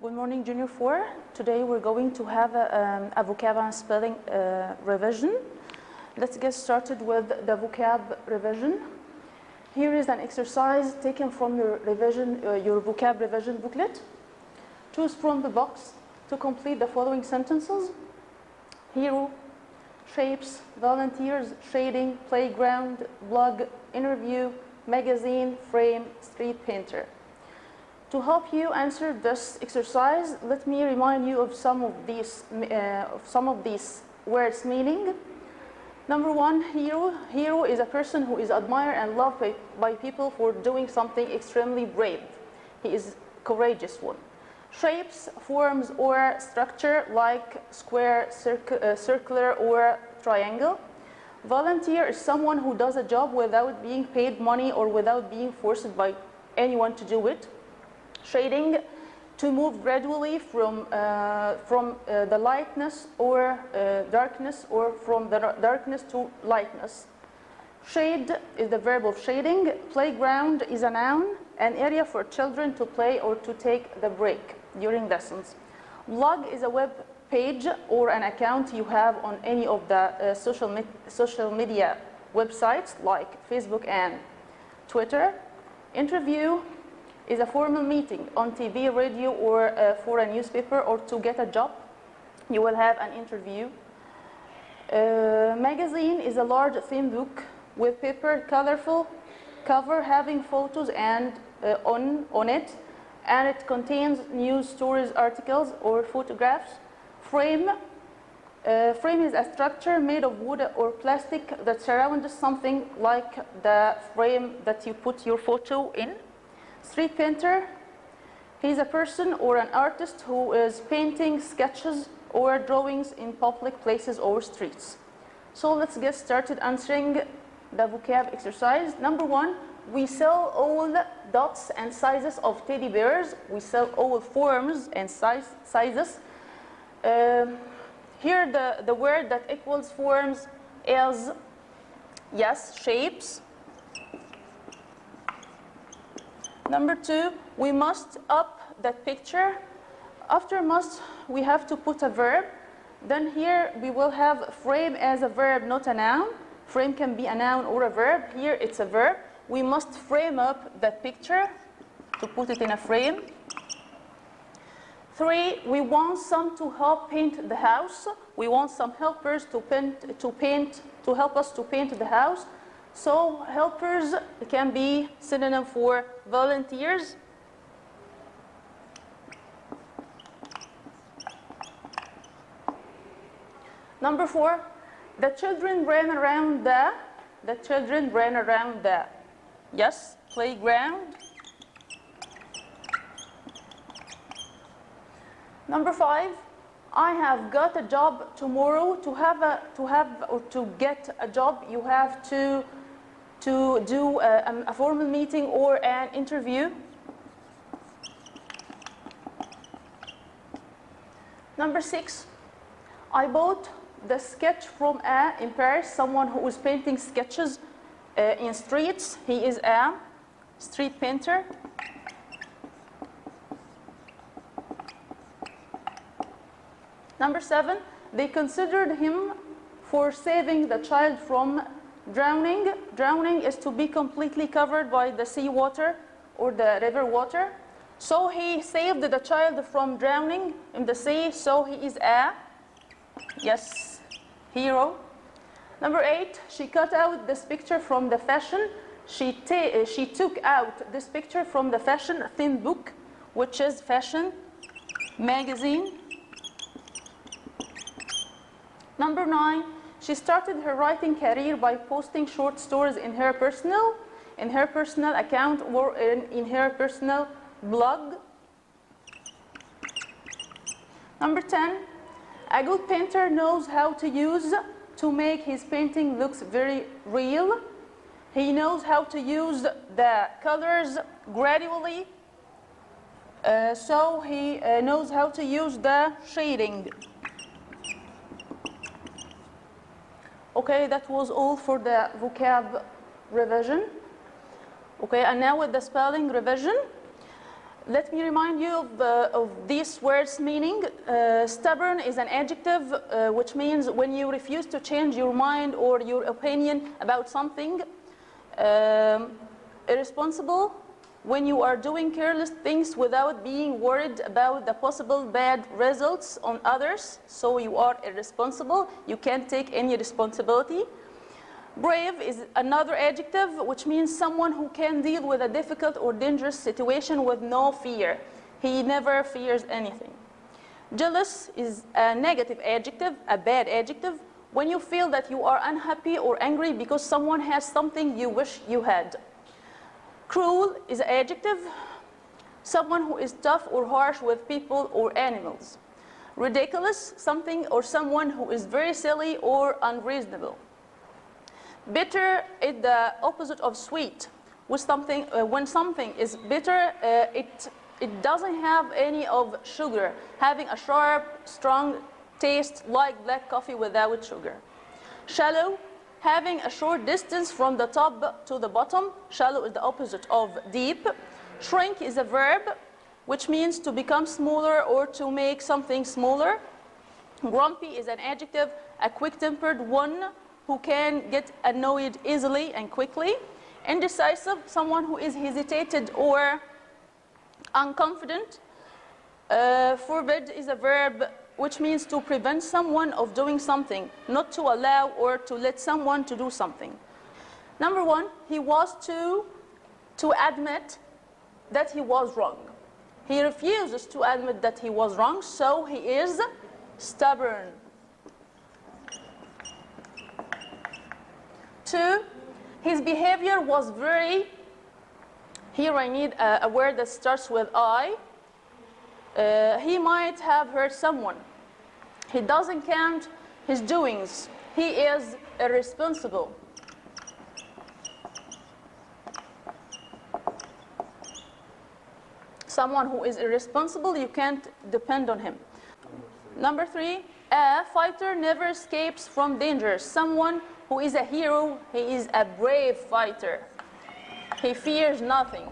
Good morning, Junior 4. Today we're going to have a vocab and spelling revision. Let's get started with the vocab revision. Here is an exercise taken from your vocab revision booklet. Choose from the box to complete the following sentences: hero, shapes, volunteers, shading, playground, blog, interview, magazine, frame, street painter. To help you answer this exercise, let me remind you of some of these words' meaning. Number one, hero. Hero is a person who is admired and loved by people for doing something extremely brave. He is a courageous one. Shapes, forms, or structure like square, circular, or triangle. Volunteer is someone who does a job without being paid money or without being forced by anyone to do it. Shading, to move gradually from the lightness or darkness, or from the darkness to lightness. Shade is the verb of shading. Playground is a noun, an area for children to play or to take the break during lessons. Blog is a web page or an account you have on any of the social media websites like Facebook and Twitter. Interview is a formal meeting on TV, radio, or for a newspaper, or to get a job. You will have an interview. Magazine is a large thin book with paper, colorful cover having photos and on it, and it contains news stories, articles, or photographs. Frame. Frame is a structure made of wood or plastic that surrounds something, like the frame that you put your photo in. Street painter, he is a person or an artist who is painting sketches or drawings in public places or streets. So let's get started answering the vocab exercise. Number one, we sell all dots and sizes of teddy bears. We sell all forms and sizes. Here the word that equals forms is, yes, shapes. Number two, we must up that picture. After must, we have to put a verb. Then here we will have frame as a verb, not a noun. Frame can be a noun or a verb. Here it's a verb. We must frame up that picture to put it in a frame. Three, we want some to help paint the house. We want some helpers to help us to paint the house. So helpers can be synonym for volunteers. Number four, the children ran around the yes, playground. Number five, I have got a job tomorrow. To get a job, you have to do a formal meeting or an interview. Number six, I bought the sketch from in Paris, someone who is painting sketches in streets. He is a street painter. Number seven, they considered him for saving the child from drowning. Drowning is to be completely covered by the sea water or the river water. So he saved the child from drowning in the sea, so he is a, yes, hero. Number eight, she cut out this picture from the fashion. She took out this picture from the fashion thin book, which is fashion magazine. Number nine, she started her writing career by posting short stories in her personal account or in her personal blog. Number 10, a good painter knows how to make his painting looks very real. He knows how to use the colors gradually, so he knows how to use the shading. Okay, that was all for the vocab revision. Okay, and now with the spelling revision. Let me remind you of these words' meaning. Stubborn is an adjective which means when you refuse to change your mind or your opinion about something. Irresponsible, when you are doing careless things without being worried about the possible bad results on others, so you are irresponsible, you can't take any responsibility. Brave is another adjective which means someone who can deal with a difficult or dangerous situation with no fear. He never fears anything. Jealous is a negative adjective, a bad adjective, when you feel that you are unhappy or angry because someone has something you wish you had. Cruel is an adjective, someone who is tough or harsh with people or animals. Ridiculous, something or someone who is very silly or unreasonable. Bitter is the opposite of sweet. With something, when something is bitter, it doesn't have any of sugar, having a sharp, strong taste like black coffee without sugar. Shallow, having a short distance from the top to the bottom. Shallow is the opposite of deep. Shrink is a verb, which means to become smaller or to make something smaller. Grumpy is an adjective, a quick-tempered one who can get annoyed easily and quickly. Indecisive, someone who is hesitated or unconfident. Forbid is a verb which means to prevent someone of doing something, not to allow or to let someone to do something. Number one, he was to admit that he was wrong. He refuses to admit that he was wrong, so he is stubborn. 2, his behavior was very, here I need a word that starts with I. He might have hurt someone. He doesn't count his doings. He is irresponsible. Someone who is irresponsible, you can't depend on him. Number 3, a fighter never escapes from danger. Someone who is a hero, he is a brave fighter. He fears nothing.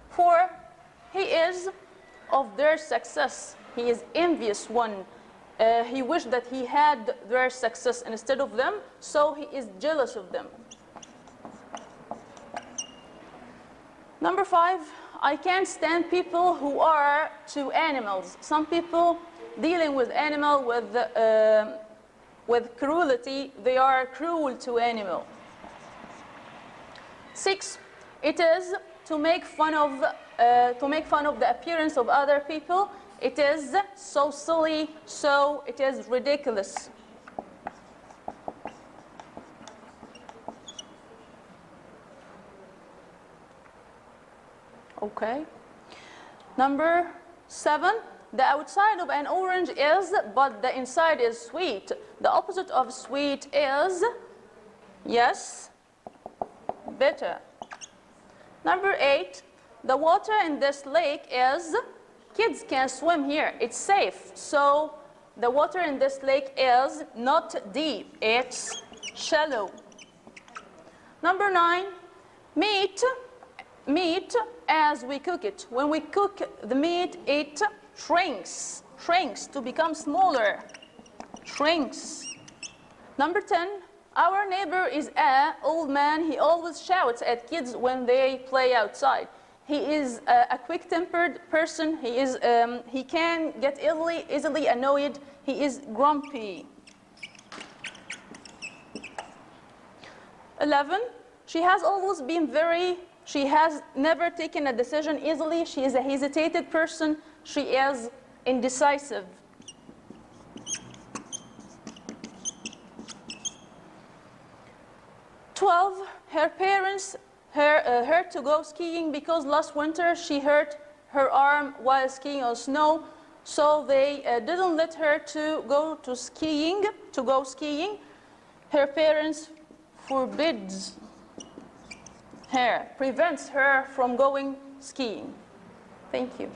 4, he is of their success. He is envious one. He wished that he had their success instead of them, so he is jealous of them. Number 5, I can't stand people who are to animals. Some people dealing with animal with cruelty, they are cruel to animal. 6, it is to make fun of the appearance of other people. It is so silly, so it is ridiculous. Okay. Number 7, the outside of an orange is, but the inside is sweet. The opposite of sweet is, yes, bitter. Number 8, the water in this lake is, kids can swim here, it's safe. So the water in this lake is not deep, it's shallow. Number 9, meat as we cook it. When we cook the meat, it shrinks to become smaller, shrinks. Number 10, our neighbor is an old man. He always shouts at kids when they play outside. He is a quick-tempered person. He can get easily annoyed. He is grumpy. 11, she has always been she has never taken a decision easily. She is a hesitated person. She is indecisive. 12, her parents her to go skiing because last winter she hurt her arm while skiing on snow, so they didn't let her to go skiing. Her parents prevents her from going skiing. Thank you.